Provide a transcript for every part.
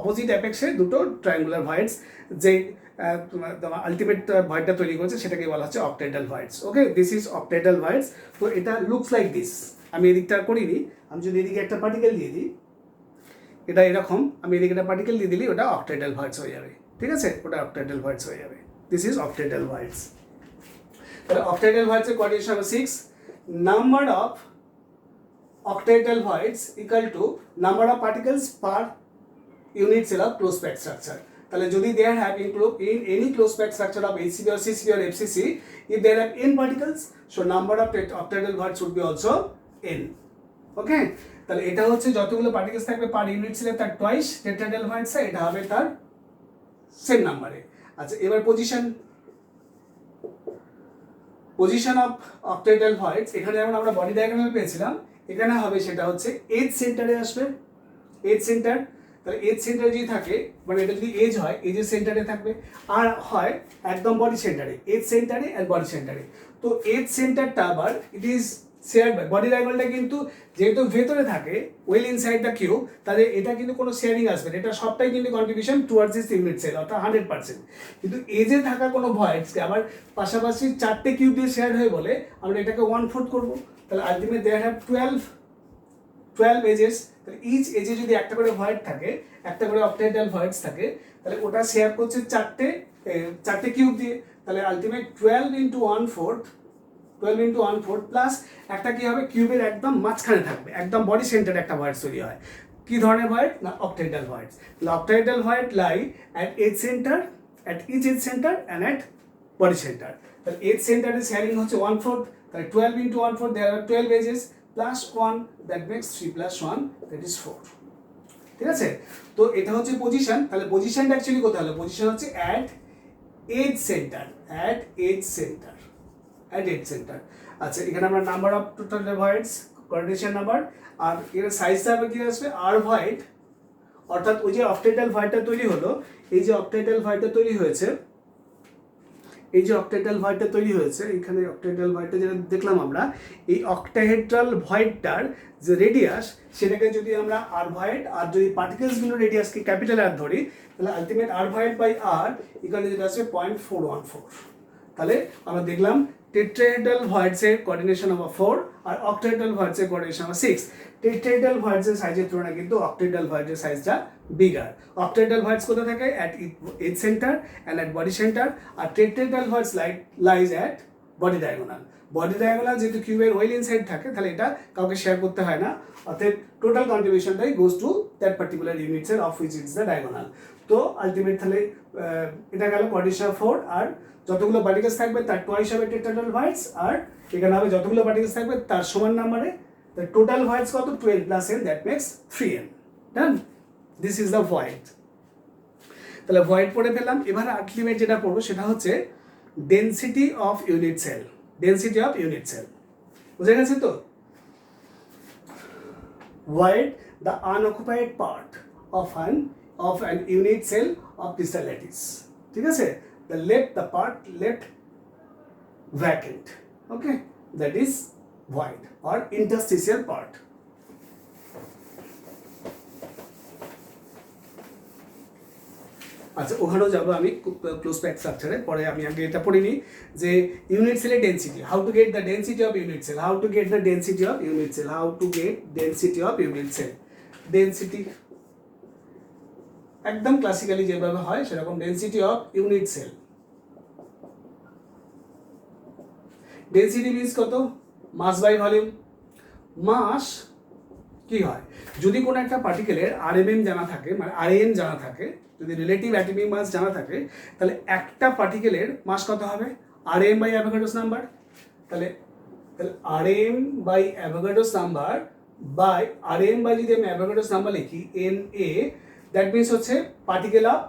Opposite অ্যাপেক্সে দুটো triangular ভয়েডস যে ultimate ভয়েডটা তৈরি করেছে সেটাকে বলা হচ্ছে octahedral voids. Okay, this is octahedral voids. তো এটা লুকস লাইক দিস। আমি এদিকটা করিনি, আমি যদি এদিকে একটা পার্টিকেল দিয়ে দিই, এটা এরকম, আমি এদিকে একটা পার্টিকেল দিয়ে দিলে ওটা অক্টাহেড্রাল ভয়েডস হয়ে যাবে। ঠিক আছে, ওটা অক্টাহেড্রাল ভয়েডস হয়ে যাবে। This is octahedral voids. তাহলে অক্টাহেড্রাল ভয়েডসের কোঅর্ডিনেশন হবে 6। Number of octahedral voids equal to number of particles per unit cell of closed packed structure. তাহলে যদি there have include in any closed packed structure of HCP or CCP or FCC, if there have n particles, so number of octahedral voids should be also n. ওকে, তাহলে এটা হচ্ছে যতগুলো particles থাকবে per unit সেলে তার twice tetrahedral ভয়েডস, এটা হবে তার সেম নাম্বারে। আচ্ছা, এবার পজিশন অফ octahedral voids, এখানে যেমন আমরা বডি ডায়াগ্রামে পেয়েছিলাম, এখানে হবে সেটা হচ্ছে এজ সেন্টারে আসবে, এজ সেন্টার। তাহলে এজ সেন্টারে যদি থাকে, মানে এটা যদি এজ হয় এজের সেন্টারে থাকবে, আর হয় একদম বডি সেন্টারে, এজ সেন্টারে আর বডি সেন্টারে। তো এজ সেন্টারটা আবার it is share by body ডায়াগোনালটা, কিন্তু যেহেতু ভেতরে থাকে ওয়েল ইনসাইড দ্য কিউব, তাহলে এটা কিন্তু কোনো শেয়ারিং আসবে না, এটা সবটাই কিন্তু contribution towards this unit cell, অর্থাৎ 100%। কিন্তু এজে থাকা কোনো ভয়েডসকে আবার পাশাপাশি 4টে কিউব দিয়ে শেয়ার হয়ে বলে আমরা এটাকে 1/4 করবো। তাহলে আলটিমেট দেয়ার হ্যাভ 12 এজেস। তাহলে ইচ এজে যদি একটা করে ভয়েড থাকে, একটা করে অক্টাহেড্রাল ভয়েডস থাকে, তাহলে ওটা শেয়ার করছে 4টে কিউব দিয়ে। তাহলে আলটিমেট 12 ইন্টু 1/4 প্লাস একটা কি হবে, কিউবের একদম মাঝখানে থাকবে, একদম বডি সেন্টারে একটা ভয়েড তৈরি হয়। কি ধরনের ভয়েড না, অক্টাহেড্রাল ভয়েডস। তাহলে octahedral void lie at edge centre, at each edge centre and at body centre. তাহলে এজ সেন্টারে শেয়ারিং হচ্ছে 1/4, তাহলে 12 into 1/4 there are 12 edges plus 1, that makes 3 plus 1, that is 4। ঠিক আছে, তো এটা হচ্ছে পজিশন। তাহলে পজিশনটা অ্যাকচুয়ালি কোথায় হলো, পজিশন হচ্ছে at edge centre, at edge centre, at edge centre. আচ্ছা, এখানে আমরা number of total voids, coordination number, আর এর সাইজটা হবে কি আসবে আর ভয়েড, অর্থাৎ ওই যে অক্টাহেড্রাল ভয়েডটা তৈরি হলো, এই যে অক্টাহেড্রাল ভয়েডটা তৈরি হয়েছে, এই যে অক্টাহেড্রাল ভয়েডটা তৈরি হয়েছে, এখানে অক্টাহেড্রাল ভয়েডটা যেটা দেখলাম আমরা, এই অক্টাহেড্রাল ভয়েডটার যে রেডিয়াস, সেটাকে যদি আমরা আর ভয়েড, আর যদি পার্টিকেলসগুলো রেডিয়াসকে ক্যাপিটাল আর ধরি, তাহলে আলটিমেট আর ভয়েড বাই আর এখানে যেটা আসবে 0.414। তাহলে আমরা দেখলাম টেট্রাহেড্রাল ভয়েডসের কোঅর্ডিনেশন হবে 4 আর অক্টাহেড্রাল ভয়েডসের কোঅর্ডিনেশন হবে 6। টেট্রাহেড্রাল ভয়েডসের সাইজের তুলনায় কিন্তু অক্টাহেড্রাল ভয়েডসের সাইজটা বিগার। অক্টাহেড্রাল ভয়েডস কোথায় থাকে, at edge centre and at body centre, আর tetrahedral voids lies at body diagonal. Body diagonal যেহেতু কিউবের ওয়েল ইনসাইড থাকে, তাহলে এটা কাউকে শেয়ার করতে হয় না, অর্থাৎ টোটাল কন্ট্রিবিউশনটাই goes to that particular unit cell of which is the diagonal. তো আলটিমেট তাহলে এটা গেল কোঅর্ডিনেশন 4, আর যতগুলো পার্টিকেলস থাকবে তার টুয়াইস হবে টেট্রাহেড্রাল ভয়েডস, আর এখানে হবে যতগুলো পার্টিকেলস থাকবে তার সমান নাম্বারে। The total voids কত, 12 plus n, that makes 3n. Done. This is the void. তাহলে void পড়ে পেলাম। এবার আলটিমেট যেটা পড়বো সেটা হচ্ছে density of unit cell, density of unit cell. বুঝে গেছে তো? void the unoccupied part of an unit cell of crystal lattice. ঠিক আছে, the part left vacant. Okay, that is void or interstitial part. আচ্ছা, ওখানেও যাবো আমি ক্লোজ প্যাক স্ট্রাকচারে, পরে আমি আগে এটা পড়ে নিই যে ইউনিট সেলের density, how to get the density of unit cell, how to get the density of unit cell, how to get density of unit cell. Density একদম ক্লাসিক্যালি যেভাবে হয় সেরকম, density of unit cell. Density means কত, mass by volume. মাস কি হয়, যদি কোনো একটা পার্টিকেলের আরএমএম জানা থাকে, মানে আরএন জানা থাকে, যদি রিলেটিভ অ্যাটমিক মাস জানা থাকে, তাহলে একটা পার্টিকেলের মাস কত হবে, আরএম বাই অ্যাভোগাড্রোস নাম্বার। তাহলে RM by Avogadro's number by RM by, যদি আমি অ্যাভোগাড্রোস নাম্বার লিখি NA, দ্যাট মিনস হচ্ছে particle of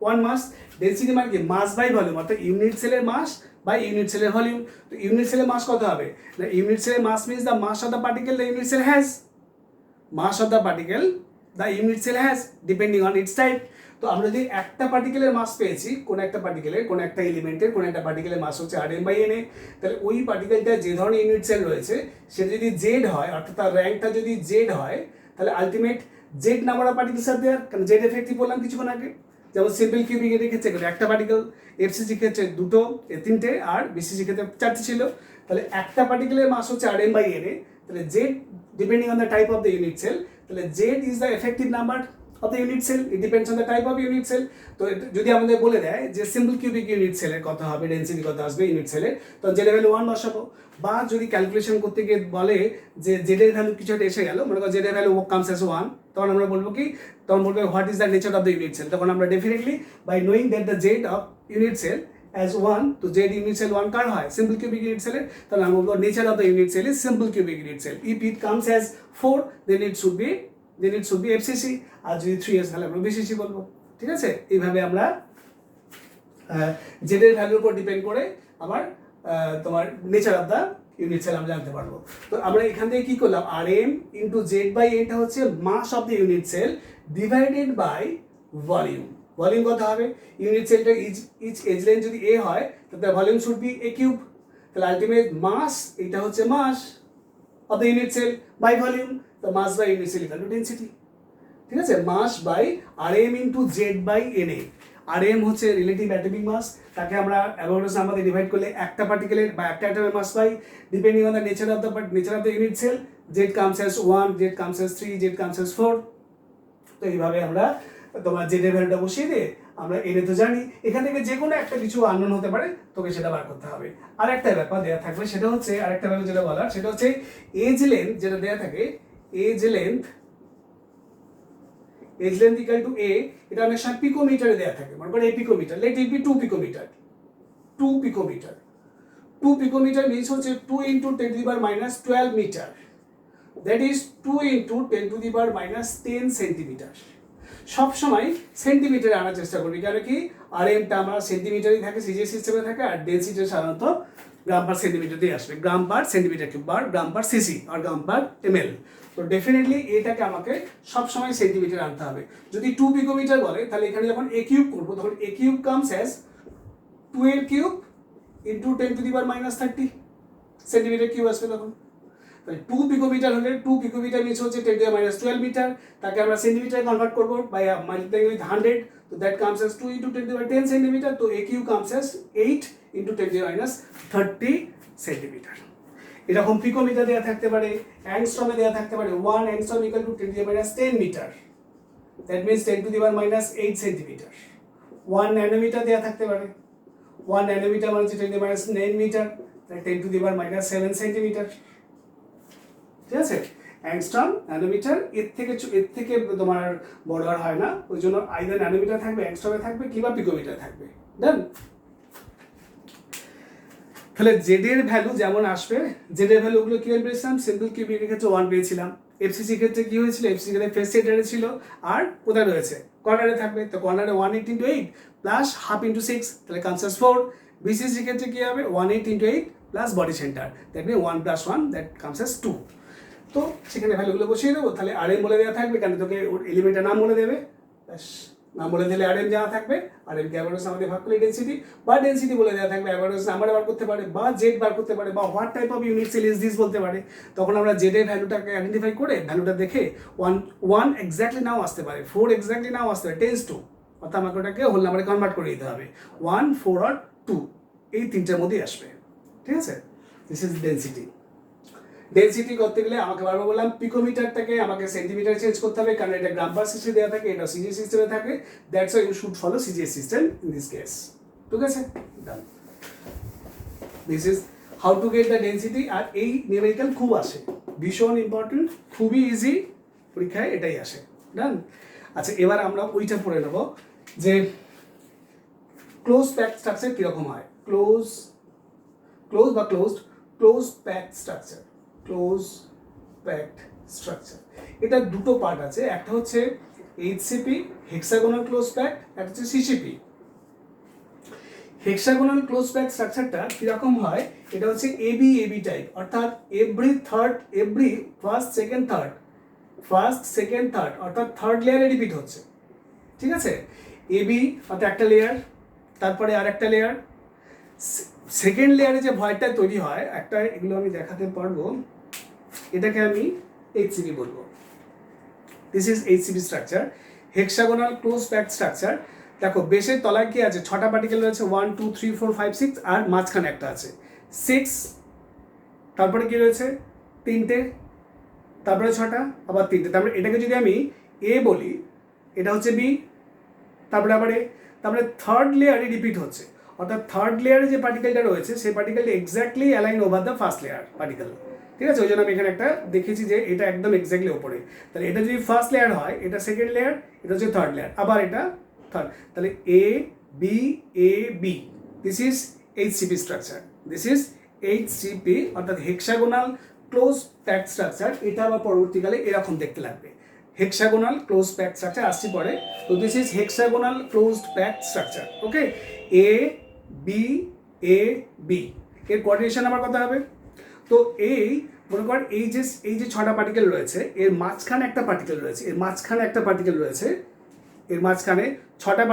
one mass. Density মানে কি, মাস বাই ভলিউম, অর্থাৎ ইউনিট সেলের mass by unit cell volume. তো ইউনিট সেলের মাস কত হবে, the unit cell mass means the mass of the particle the unit cell has, mass of the particle the unit cell has depending on its type. তো আমরা যদি একটা পার্টিকেলের মাস পেয়েছি, কোন একটা পার্টিকেলের, কোন একটা এলিমেন্টের কোন একটা পার্টিকেলের মাস হচ্ছে Rm/Na, তাহলে ওই পার্টিকেলটা যে ধরনের ইউনিট সেল রয়েছে সেটা যদি Z হয়, অর্থাৎ তার র্যাঙ্কটা যদি Z হয়, তাহলে ultimate Z number of particles are there, কারণ জেড এফেক্টিভ বললাম কিছুক্ষণ আগে। যেমন সিম্পল কিউবিক এর ক্ষেত্রে একটা পার্টিকেল, এফসিসি ক্ষেত্রে দুটো, তিনটে, আর বিসিসি ক্ষেত্রে চারটে ছিল। তাহলে একটা পার্টিকেলের মাস হচ্ছে RM/Na, তাহলে Z depending on the type of the unit cell, তাহলে Z is the effective number of the unit cell, it depends on the type of unit cell. তো যদি আমাদের বলে দেয় যে সিম্পল কিউবিক ইউনিট সেলের কত হবে, ডেনসিটি কত আসবে ইউনিট সেলের, তো জেড এর ভ্যালু 1 বসাবো। বা যদি ক্যালকুলেশন করতে গিয়ে বলে যে জেড এর ভ্যালু কিছু একটা এসে গেল, মনে করো জেড এর ভ্যালু কামস অ্যাজ 1, তখন আমরা বলবো কি, তখন বলবো what is the nature of the unit cell. তখন আমরা definitely by knowing that the Z of unit cell as 1, তো জেড ইউনিট সেল 1 কার হয়, সিম্পল কিউবিক ইউনিট সেলের, তাহলে আমরা বলবো nature of the unit cell is simple cubic unit cell. If it comes as 4, then it should be FCC, আর যদি 3s তাহলে আমরা বিসিসি বলবো। ঠিক আছে, এইভাবে আমরা জেড এর ভ্যালুর উপর ডিপেন্ড করে আমার তোমার nature of the unit cell আমরা জানতে পারবো। তো আমরা এখান থেকে কি করলাম, RM ইন্টু Z/A টা হচ্ছে mass of the unit cell divided by volume. Volume কত হবে, ইউনিট সেলটা ইচ এজ লেন্থ যদি A হয় তাহলে volume should be A cube, তাহলে আলটিমেট মাস এটা হচ্ছে mass of the unit cell by volume, তো mass by unit cell equal to density. ঠিক আছে, mass by RM into Z/Na। RM হচ্ছে রিলেটিভ অ্যাটমিক মাস, তাকে আমরা অ্যাভোগাড্রোস নাম্বার দিয়ে ডিভাইড করলে একটা পার্টিকেলের বা একটা অ্যাটমের মাস পাই। Depending on the nature of the unit cell, Z comes as 1, Z comes as 3, Z comes as 4। তো এইভাবে আমরা তোমার জেড এর ভ্যালুটা বসিয়ে দিয়ে আমরা এনে তো জানি, এখান থেকে যে কোনো একটা কিছু আননোন হতে পারে, তোকে সেটা বার করতে হবে। আর একটা ব্যাপার দেওয়া থাকবে, সেটা হচ্ছে আরেকটা ব্যাপার যেটা বলার, সেটা হচ্ছে এজ লেন্থ যেটা দেওয়া থাকে, edge length equal to A, এটা অনেক সময় পিকোমিটারে দেওয়া থাকে। মনে করো A picometre, let it be 2 picometre. 2 picometre, 2 picometre means হচ্ছে 2 into 10⁻12 metre, that is 2 into 10⁻10 centimetre. সবসময় সেন্টিমিটারে আনার চেষ্টা করবি, কারণ কি RMটা আমরা সেন্টিমিটারই থাকে, সিজিএস সিস্টেমে থাকে, আর ডেনসিটি সাধারণত গ্রাম পার সেন্টিমিটার দিয়ে আসবে, গ্রাম পার সেন্টিমিটার কিউব বা গ্রাম পার সিসি আর গ্রাম পার ml। তো ডেফিনেটলি এটাকে আমাকে সবসময় সেন্টিমিটার আনতে হবে। যদি 2 পিকোমিটার বলে, তাহলে এখানে যখন A কিউব করবো, তখন A কিউব কামস অ্যাজ 2 এর কিউব ইন্টু 10⁻30 সেন্টিমিটার কিউব আসবে তখন। 2 পিকোমিটার হলে 2 পিকোমিটার মিন্স হচ্ছে 10⁻12 মিটার, তাকে আমরা সেন্টিমিটারে কনভার্ট করবো বাই মাল্টিপ্লাইং উইথ 100, তো that comes as 2 into 10⁻10 centimetre, তো A cube comes as 8 into 10⁻30 centimetre. এরকম পিকোমিটার দেওয়া থাকতে পারে, অ্যাংস্ট্রমে দেওয়া থাকতে পারে, 1 angstrom equal to 10⁻10 metre, that means 10⁻8 centimetre. 1 nanometre দেওয়া থাকতে পারে, 1 ন্যানোমিটার মানে হচ্ছে 10⁻9 মিটার, 10⁻7 সেন্টিমিটার। ঠিক আছে, অ্যাংস্ট্রম, ন্যানোমিটার, এর থেকে তোমার বড় আর হয় না, ওই জন্য আইদার ন্যানোমিটার থাকবে, অ্যাংস্ট্রমে থাকবে, কিংবা পিকোমিটার থাকবে। ডান। তাহলে জেড এর ভ্যালু যেমন আসবে, জেড এর ভ্যালুগুলো কি পেয়েছিলাম, সিম্পল কিউবিকের ক্ষেত্রে 1 পেয়েছিলাম, এফসিসি ক্ষেত্রে কি হয়েছিল, এফসিসি ক্ষেত্রে ফেস সেন্টারে ছিল, আর কোথায় রয়েছে, কর্নারে থাকবে, তো কর্নারে 1/8 × 8 প্লাস হাফ × 6, তাহলে কামস 4। বিসিসি ক্ষেত্রে কি হবে, 1/8 × 8 plus body centre, that mean 1 + 1, that comes 2। তো সেখানে ভ্যালুগুলো বসিয়ে দেবো, তাহলে RM বলে দেওয়া থাকবে, কারণ তোকে ওর এলিমেন্টের নাম বলে দেবে, ব্যাস নাম বলে দিলে RM যাওয়া থাকবে, RM কে অ্যাভারেজ আমাদের ভাগ করলে ডেনসিটি, বা ডেনসিটি বলে দেওয়া থাকবে, অ্যাভারেজ নাম্বার বার করতে পারে, বা জেড বার করতে পারে, বা what type of unit cell is this বলতে পারে। তখন আমরা জেড এর ভ্যালুটাকে আইডেন্টিফাই করে ভ্যালুটা দেখে 1 এক্স্যাক্টলি নাও আসতে পারে, 4 এক্স্যাক্টলি নাও আসতে পারে, টেন্স টু, অর্থাৎ আমাকে ওটাকে হোল নাম্বারে কনভার্ট করে দিতে হবে, 1, 4 আর 2, এই তিনটার মধ্যেই আসবে। ঠিক আছে, দিস ইজ ডেনসিটি। ডেনসিটি করতে গেলে আমাকে বারবার বললাম পিকোমিটারটাকে আমাকে সেন্টিমিটার চেঞ্জ করতে হবে, কারণ এটা গ্রাম পার সিস্টেমে দেওয়া থাকে, এটা সিজিএস সিস্টেমে থাকে, that's why you should follow CGS system in this case. ঠিক আছে, done. This is how to get the density. আর এই নিউমেরিক্যাল খুব আসে, ভীষণ ইম্পর্টেন্ট, খুবই ইজি, পরীক্ষায় এটাই আসে। ডান। আচ্ছা, এবার আমরা ওইটা পড়ে নেব যে ক্লোজ প্যাকড স্ট্রাকচার কিরকম হয়, close packed structure, close packed structure. এটা দুটো পার্ট আছে, একটা হচ্ছে HCP হেক্সাগোনাল ক্লোজ প্যাক, একটা হচ্ছে CCP। হেক্সাগোনাল ক্লোজ প্যাক স্ট্রাকচারটা কিরকম হয়, এটা হচ্ছে AB টাইপ, অর্থাৎ এভরি ফার্স্ট সেকেন্ড থার্ড অর্থাৎ থার্ড লেয়ারে রিপিট হচ্ছে। ঠিক আছে, AB অর্থাৎ একটা লেয়ার, তারপরে আর একটা লেয়ার, সেকেন্ড লেয়ারে যে ভয়েডটা তৈরি হয় একটা, এগুলো আমি দেখাতে পারবো, এটাকে আমি HCP বলবো। This is HCP structure. Hexagonal close packed structure, দেখো বেসের তলায় কি আছে, 6টা পার্টিকেল রয়েছে, 1 2 3 4 5 6, আর মাঝখানে একটা আছে 6, তারপরে কি রয়েছে 3টে, তারপরে 6টা, আবার 3টে, তারপরে এটাকে যদি আমি এ বলি, এটা হচ্ছে বি, তারপরে আবার এ, তারপরে থার্ড লেয়ারে রিপিট হচ্ছে, অর্থাৎ থার্ড লেয়ারে যে পার্টিকেলটা রয়েছে সেই পার্টিকেলটা exactly align over the first layer particle, ঠিক আছে? ওই জন্য আমি এখানে একটা দেখেছি যে এটা একদম এক্স্যাক্টলি ওপরে, তাহলে এটা যদি ফার্স্ট লেয়ার হয়, এটা সেকেন্ড লেয়ার, এটা হচ্ছে থার্ড লেয়ার, আবার এটা থার্ড, তাহলে A B A B, this is HCP structure, this is HCP, অর্থাৎ হেক্সাগোনাল ক্লোজ প্যাকড স্ট্রাকচার। এটা আবার পরবর্তীকালে এরকম দেখতে লাগবে, হেক্সাগোনাল ক্লোজ প্যাকড স্ট্রাকচার আসছে পরে। তো this is hexagonal closed packed structure, okay? A B A B, এর কোঅর্ডিনেশন আমার কথা হবে। তো এই মনে কর এই যে 6টা পার্টিকেল রয়েছে, এর মাঝখানে একটা পার্টিকেল রয়েছে, এর মাঝখানে একটা পার্টিকেল রয়েছে, এর মাঝখানে 6টা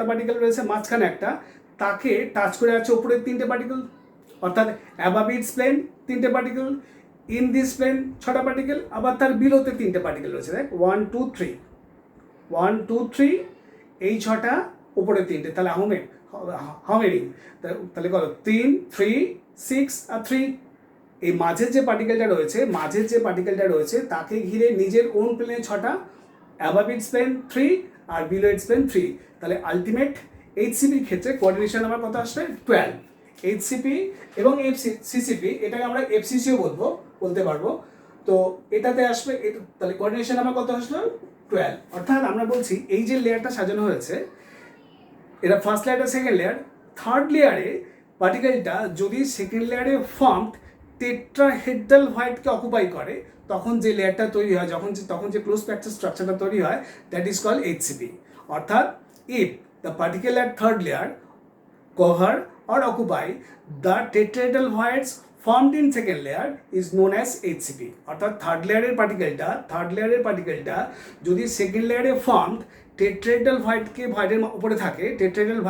পার্টিকেল রয়েছে, মাঝখানে একটা, তাকে টাচ করে আছে উপরের 3টে পার্টিকেল, অর্থাৎ অ্যাবাভ ইটস প্লেন 3টে পার্টিকেল, ইন দিস প্লেন 6টা পার্টিকেল, আবার তার বিলোতে 3টে পার্টিকেল রয়েছে, দেখ 1 2 3 1 2 3, এই 6টা উপরে 3টে, তাহলে হাউ মেনি, তাহলে কত 3 3 6 আর 3। এই মাঝের যে পার্টিকেলটা রয়েছে তাকে ঘিরে নিজের ওন প্লেনে 6টা, অ্যাবাভ ইটস প্লেন 3 আর বিলো ইটস প্লেন 3, তাহলে আলটিমেট এইচসিপির ক্ষেত্রে কোঅর্ডিনেশন আমার কত আসবে 12। এইচসিপি এবং সিসিপি, এটাকে আমরা এফসিসিও বলতে পারবো, তো এটাতে আসবে, তাহলে কোঅর্ডিনেশন আমার কত আসলো 12। অর্থাৎ আমরা বলছি এই যে লেয়ারটা সাজানো হয়েছে, এটা ফার্স্ট লেয়ারটা সেকেন্ড লেয়ার, থার্ড লেয়ারে পার্টিকেলটা যদি সেকেন্ড লেয়ারে ফর্মড টেট্রাহেড্রাল ভয়েডকে অকুপাই করে, তখন যে লেয়ারটা তৈরি হয়, তখন যে ক্লোজ প্যাকড স্ট্রাকচারটা তৈরি হয়, দ্যাট ইজ কল্ড এইচসিপি। অর্থাৎ if the particle at third layer cover or occupy the tetrahedral voids formed in second layer is known as HCP। অর্থাৎ থার্ড লেয়ারের পার্টিকেলটা যদি সেকেন্ড লেয়ারে ফর্মড টেট্রাহেড্রাল ভয়েডের উপরে থাকে, টেট্রাহেড্রাল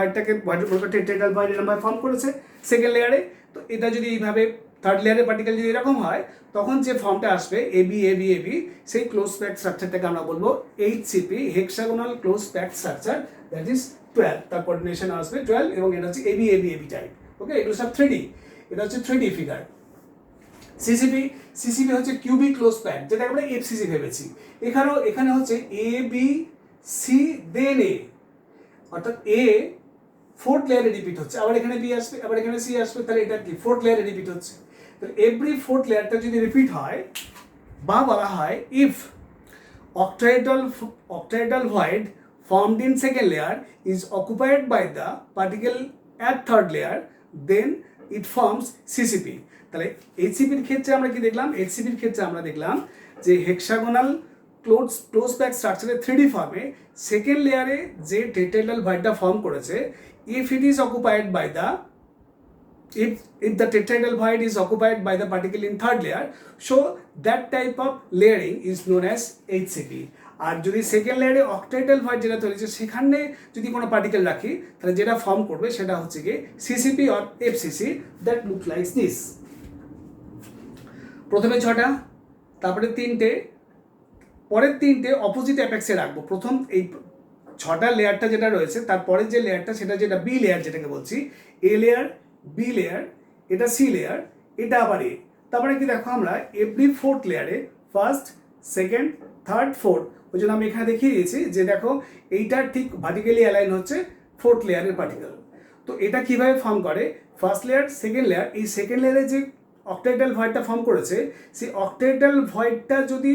ভয়েডের নাম্বার ফর্ম করেছে second লেয়ারে, তো এটা যদি এইভাবে থার্ড লেয়ারের পার্টিকেল যদি এরকম হয়, তখন যে ফর্মটা আসবে এবি এবি এবি, সেই ক্লোজ প্যাকড স্ট্রাকচারটাকে আমরা বলবো HCP, hexagonal close packed structure, that is 12। তার কোঅর্ডিনেশন আসবে 12, এবং এটা হচ্ছে AB AB AB type, okay? এগুলো সব 3D, এটা হচ্ছে 3D ফিগার। সিসিপি হচ্ছে কিউবিক ক্লোজ প্যাক, যেটা আমরা এফসিসি ভেবেছি। এখানে হচ্ছে এ বি সি দেন এ, অর্থাৎ এ ফোর্থ লেয়ারে রিপিট হচ্ছে, আবার এখানে বি আসবে, আবার এখানে সি আসবে, তাহলে এটা কি ফোর্থ লেয়ারে রিপিট হচ্ছে। তো এভরি ফোর্থ লেয়ারটা যদি রিপিট হয়, বা বলা হয় if octahedral void formed in second layer is occupied by the particle at third layer, then it forms CCP। তাহলে এইচসিপির ক্ষেত্রে আমরা কি দেখলাম, আমরা দেখলাম যে হেক্সাগোনাল ক্লোজ প্যাক স্ট্রাকচারের 3D ফর্মে সেকেন্ড লেয়ারে যে টেট্রাহেড্রাল ভয়েডটা ফর্ম করেছে, if the tetrahedral void is occupied by the particle in third layer, so that type of layering is known as HCP। আর যদি সেকেন্ড লেয়ারে অক্টাহেড্রাল ভয়েড যেটা তৈরি হচ্ছে, সেখানে যদি কোনো পার্টিকেল রাখি, তাহলে যেটা ফর্ম করবে সেটা হচ্ছে কি CCP or FCC, that look like this. প্রথমে 6টা, তারপরে 3টে, পরের 3টে অপোজিট অ্যাপেক্সে রাখবো। প্রথম এই 6টা লেয়ারটা যেটা রয়েছে, তারপরের যে লেয়ারটা সেটা যেটা বি লেয়ার, যেটাকে বলছি এ লেয়ার, বি লেয়ার, এটা সি লেয়ার, এটা আবার এ। তারপরে কি দেখো, আমরা এভরি ফোর্থ লেয়ারে ফার্স্ট সেকেন্ড থার্ড ফোর্থ, ওই জন্য আমি এখানে দেখিয়ে দিয়েছি যে দেখো এইটা ঠিক ভার্টিক্যালি অ্যালাইন হচ্ছে ফোর্থ লেয়ারের পার্টিকেল। তো এটা কিভাবে ফর্ম করে, ফার্স্ট লেয়ার সেকেন্ড লেয়ার, এই সেকেন্ড লেয়ারে যে অক্টাহেড্রাল ভয়েডটা ফর্ম করেছে, সেই অক্টাহেড্রাল ভয়েডটা যদি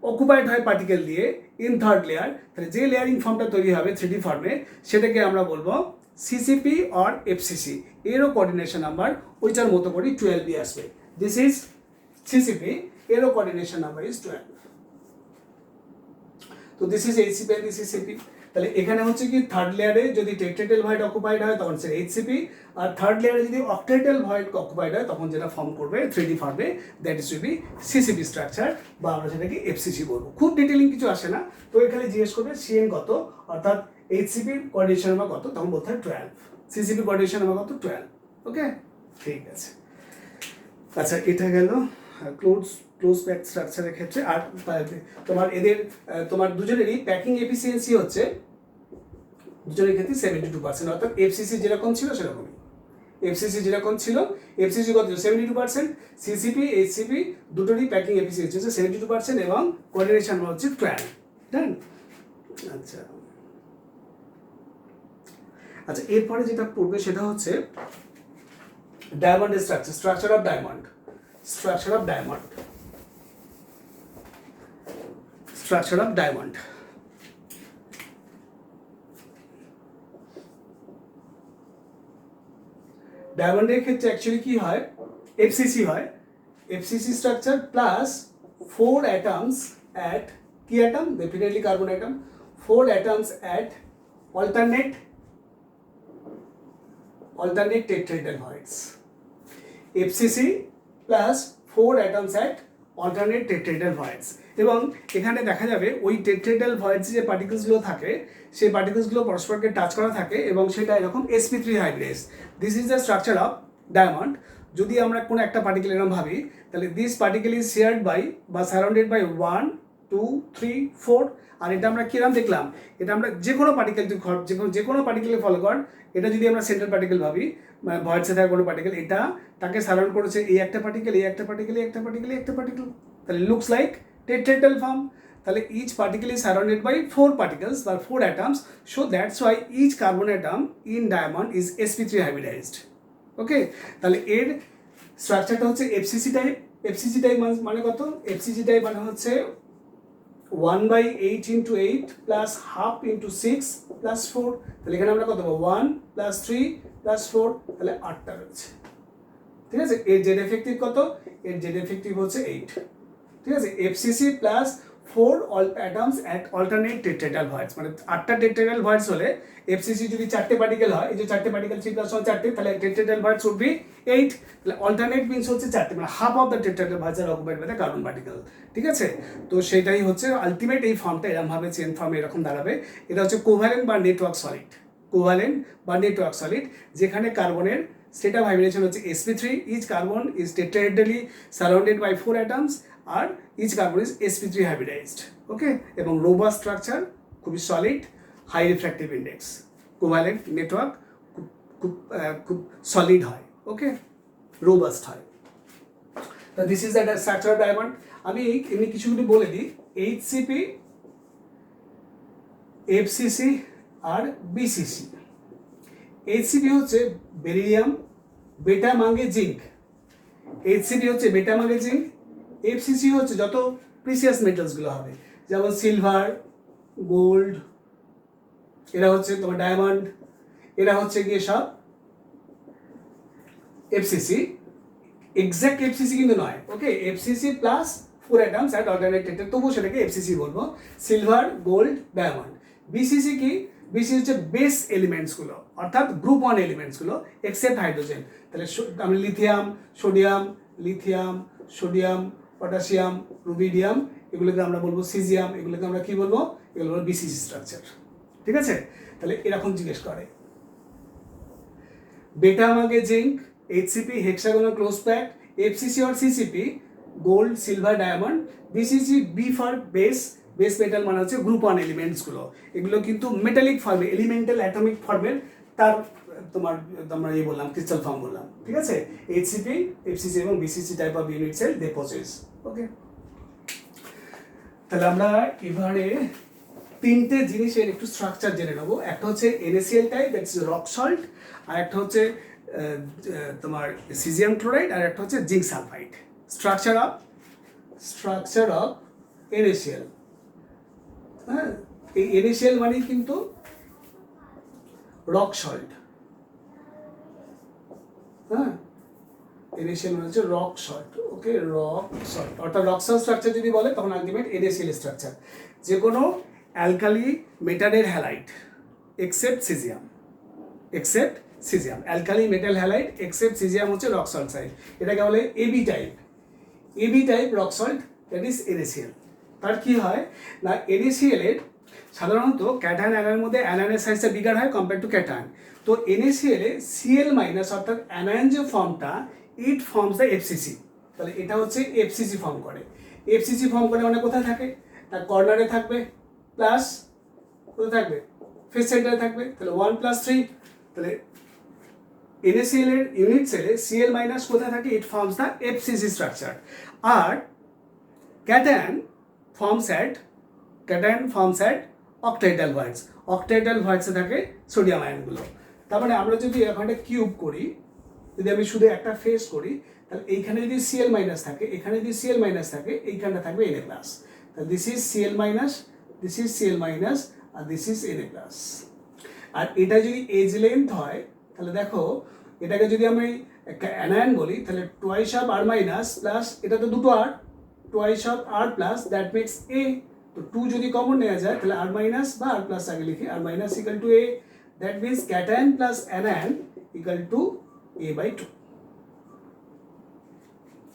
অকুপাইড হয় পার্টিকেল দিয়ে ইন থার্ড লেয়ার, তাহলে যে লেয়ারিং ফর্মটা তৈরি হবে 3D ফর্মে, সেটাকে আমরা বলবো সিসিপি অর এফসিসি। এরও কোঅর্ডিনেশন নাম্বার ওইটার মতো করে 12 আসবে। দিস ইজ সিসিপি, এরও কোঅর্ডিনেশন নাম্বার ইজ 12। তো this is HCP and this is CP. তাহলে এখানে হচ্ছে কি থার্ড লেয়ারে যদি টেট্রাহেড্রাল ভয়েড অকুপাইড হয়, তখন সেটা এইচসিপি, আর থার্ড লেয়ারে যদি অক্টাহেড্রাল ভয়েড অকুপাইড হয়, তখন যেটা ফর্ম করবে 3D ফর্মে, that is will be CCP structure, বা আমরা সেটাকে এফসিসি বলবো। খুব ডিটেলিং কিছু আসে না, তো এখানে জিজ্ঞেস করবে সিএন কত, অর্থাৎ এইচসিপির কোঅর্ডিনেশন নাম্বার কত, তখন বলতে হয় 12, সিসিপি কোঅর্ডিনেশন নাম্বার কত 12, ওকে? ঠিক আছে। আচ্ছা, এটা গেল ক্লোজ প্যাক স্ট্রাকচারের ক্ষেত্রে। আর তোমার এদের তোমার দুজনেরই প্যাকিং এফিসিয়েন্সি হচ্ছে দুজনের ক্ষেত্রে 72%, অর্থাৎ এফসিসি যেরকম ছিল সেরকমই। এফসিসি যেরকম ছিল, এফসিসি কত ছিল 72%, সিসিপি এইচসিপি দুটোরই প্যাকিং এফিসিয়েন্সি হচ্ছে 72% এবং কোঅর্ডিনেশন হচ্ছে 12। ডান। আচ্ছা আচ্ছা, এরপরে যেটা পড়বে সেটা হচ্ছে ডায়মন্ডের structure of diamond. Structure of diamond ডায়মন্ডের ক্ষেত্রে অ্যাকচুয়ালি কি হয়, এফসিসি হয়, FCC structure plus 4 atoms at কি atom, definitely carbon atom, 4 atoms at alternate tetrahedral voids। FCC plus 4 atoms at alternate tetrahedral voids। এবং এখানে দেখা যাবে ওই টেট্রাহেড্রাল ভয়েডস যে পার্টিকেলসগুলো থাকে সেই পার্টিকেলসগুলো পরস্পরকে টাচ করা থাকে এবং সেটা এরকম sp3 hybridise. This is the structure of diamond. যদি আমরা কোনো একটা পার্টিকেল এরকম ভাবি, তাহলে this particle is shared by বা সারাউন্ডেড বাই 1 2 3 4। আর এটা আমরা কিরকম দেখলাম, এটা আমরা যে কোনো পার্টিকেল যে কোনো পার্টিকেলে ফলো কর, এটা যদি আমরা সেন্ট্রাল পার্টিকেল ভাবি, মানে ভয়েডসে থাকা কোনো পার্টিকেল, এটা তাকে সারাউন্ড করেছে এই একটা পার্টিকেল, এই একটা পার্টিকেল, এই একটা পার্টিকেল, এই একটা পার্টিকেল, তাহলে লুকস লাইক tetrahedral form। তাহলে each particle is surrounded by 4 particles or 4 atoms, so that's why each carbon atom in diamond is sp3 hybridized। ওকে, তাহলে এর স্ট্রাকচারটা হচ্ছে এফসিসি টাইপ। এফসিসি টাইপ মানে কত, এফসিসি টাইপ মানে হচ্ছে 1/8 into 8 plus half into 6 plus 4। তাহলে এখানে আমরা কত পাবো 1 plus 3 plus 4, তাহলে 8টা রয়েছে। ঠিক আছে, এর জেড এফেক্টিভ কত, এর জেড এফেক্টিভ হচ্ছে 8। ঠিক আছে, FCC plus 4 atoms at alternate tetrahedral voids, মানে 8টা টেট্রাহেড্রাল ভয়েডস হলে এফসিসি যদি 4টে পার্টিকেল হয়, এই যে 4টে পার্টিকেল 3 + 1 4টে, তাহলে টেট্রাহেড্রাল ভয়েডস উড বি 8। তাহলে অল্টারনেট মিন্স হচ্ছে 4টে, মানে half of the tetrahedral voids are occupied by the carbon particle. ঠিক আছে, তো সেটাই হচ্ছে আলটিমেট এই ফর্মটা এরকম ভাবে চেন ফর্মে এরকম দাঁড়াবে। এটা হচ্ছে কোভ্যালেন্ট বা নেটওয়ার্ক সলিড, কোভ্যালেন্ট বা নেটওয়ার্ক সলিড, যেখানে কার্বনের স্টেট অফ হাইব্রিডেশন হচ্ছে sp3, each carbon is tetrahedrally surrounded by 4 atoms আর each carbon is sp3 hybridised. Okay, এবং রোবাস্ট স্ট্রাকচার, খুবই solid, high refractive index, covalent network খুব solid হয়। Okay, robust হয়। তো this is the structure of diamond. আমি এমনি কিছুগুলি বলে দিই, এইচসিপি, এফসিসি আর বিসিসি। এইচসিপি হচ্ছে বেরিলিয়াম, বেটা মাঙ্গে জিঙ্ক। এইচসিপি হচ্ছে বেটা মাঙ্গে জিঙ্ক। এফসিসি হচ্ছে যত প্রিসিয়াস মেটালসগুলো হবে, যেমন সিলভার, গোল্ড, এরা হচ্ছে তোমার ডায়মন্ড, এরা হচ্ছে গিয়ে সব এফসিসি। এক্সাক্ট এফসিসি কিন্তু নয়। Okay, FCC plus 4 atoms at alternate tetrahedral, তবুও সেটাকে এফসিসি বলবো। Silver, gold, diamond. বিসিসি কি, বিসিসি হচ্ছে বেস এলিমেন্টসগুলো, অর্থাৎ গ্রুপ 1 এলিমেন্টসগুলো এক্সেপ্ট হাইড্রোজেন। তাহলে আমি লিথিয়াম, সোডিয়াম, পটাশিয়াম, রুবিডিয়াম, এগুলোকে আমরা বলবো সিজিয়াম, এগুলোকে আমরা কি বলবো, এগুলো হলো বিসিসি স্ট্রাকচার। ঠিক আছে, তাহলে এরকম জিজ্ঞেস করে। বেটা মাঙ্গে zinc, HCP hexagonal close pack, FCC और CCP gold, silver, diamond, BCC B for base metal মানে হচ্ছে গ্রুপ 1 এলিমেন্টসগুলো। এগুলো কিন্তু মেটালিক ফর্মে, এলিমেন্টাল অ্যাটমিক ফর্মের, তার তোমরা বললাম ক্রিস্টাল ফর্ম বললাম। ঠিক আছে, এইচসিপি, এফসিসি এবং BCC type of unit cell they possess. Okay, তাহলে আমরা এবারে 3টে জিনিসের একটু স্ট্রাকচার জেনে নেবো। একটা হচ্ছে NaCl type, that's rock salt, আর একটা হচ্ছে তোমার সিজিয়াম ক্লোরাইড, আর একটা হচ্ছে zinc sulphide. Structure of NaCl। হ্যাঁ, এই NaCl মানে কিন্তু রক সল্ট। হ্যাঁ, NaCl মানে হচ্ছে রক সল্ট। ওকে, রক সল্ট, অর্থাৎ রক সল্ট স্ট্রাকচার যদি বলে তখন আলটিমেট NaCl স্ট্রাকচার। যে কোনো অ্যালকালি মেটালের halide except caesium, alkali metal halide except caesium হচ্ছে রক সল্ট সাইড। এটাকে বলে AB type rock salt, that is NaCl। তার কি হয় না, NaCl এর সাধারণত ক্যাটায়ন অ্যানায়নের মধ্যে অ্যানায়নের সাইজটা বিগার হয় কম্পেয়ার টু ক্যাটায়ন। তো NaCl এ Cl মাইনাস অর্থাৎ অ্যানায়ন যে ফর্মটা, ইট ফর্মস দ্য এফসিসি। তাহলে এটা হচ্ছে এফসিসি ফর্ম করে। এফসিসি ফর্ম করে মানে কোথায় থাকে, তার কর্নারে থাকবে, প্লাস কোথায় থাকবে, ফেস সেন্টারে থাকবে। তাহলে 1+3, তাহলে NaCl এর ইউনিট সেলে Cl মাইনাস কোথায় থাকে, it forms the FCC structure. আর cation forms at octahedral voids, octahedral ভয়েডসে থাকে সোডিয়াম আয়নগুলো। তার মানে আমরা যদি এরকম একটা কিউব করি, যদি আমি শুধু একটা ফেস করি, তাহলে এইখানে যদি Cl মাইনাস থাকে, এখানে যদি Cl মাইনাস থাকে, এইখানটা থাকবে Na প্লাস। তাহলে this is Cl minus, this is Cl minus, আর দিস ইজ Na প্লাস। আর এটা যদি এজ লেন্থ হয়, তাহলে দেখো এটাকে যদি আমি অ্যানায়ন বলি, তাহলে twice of r minus plus, এটা তো দুটো r, twice of r plus that makes a. তো 2 যদি কমন নেওয়া যায়, তাহলে আর মাইনাস বা আর প্লাস আগে লিখি, r minus equal to a, that means cation plus anion equal to A/2,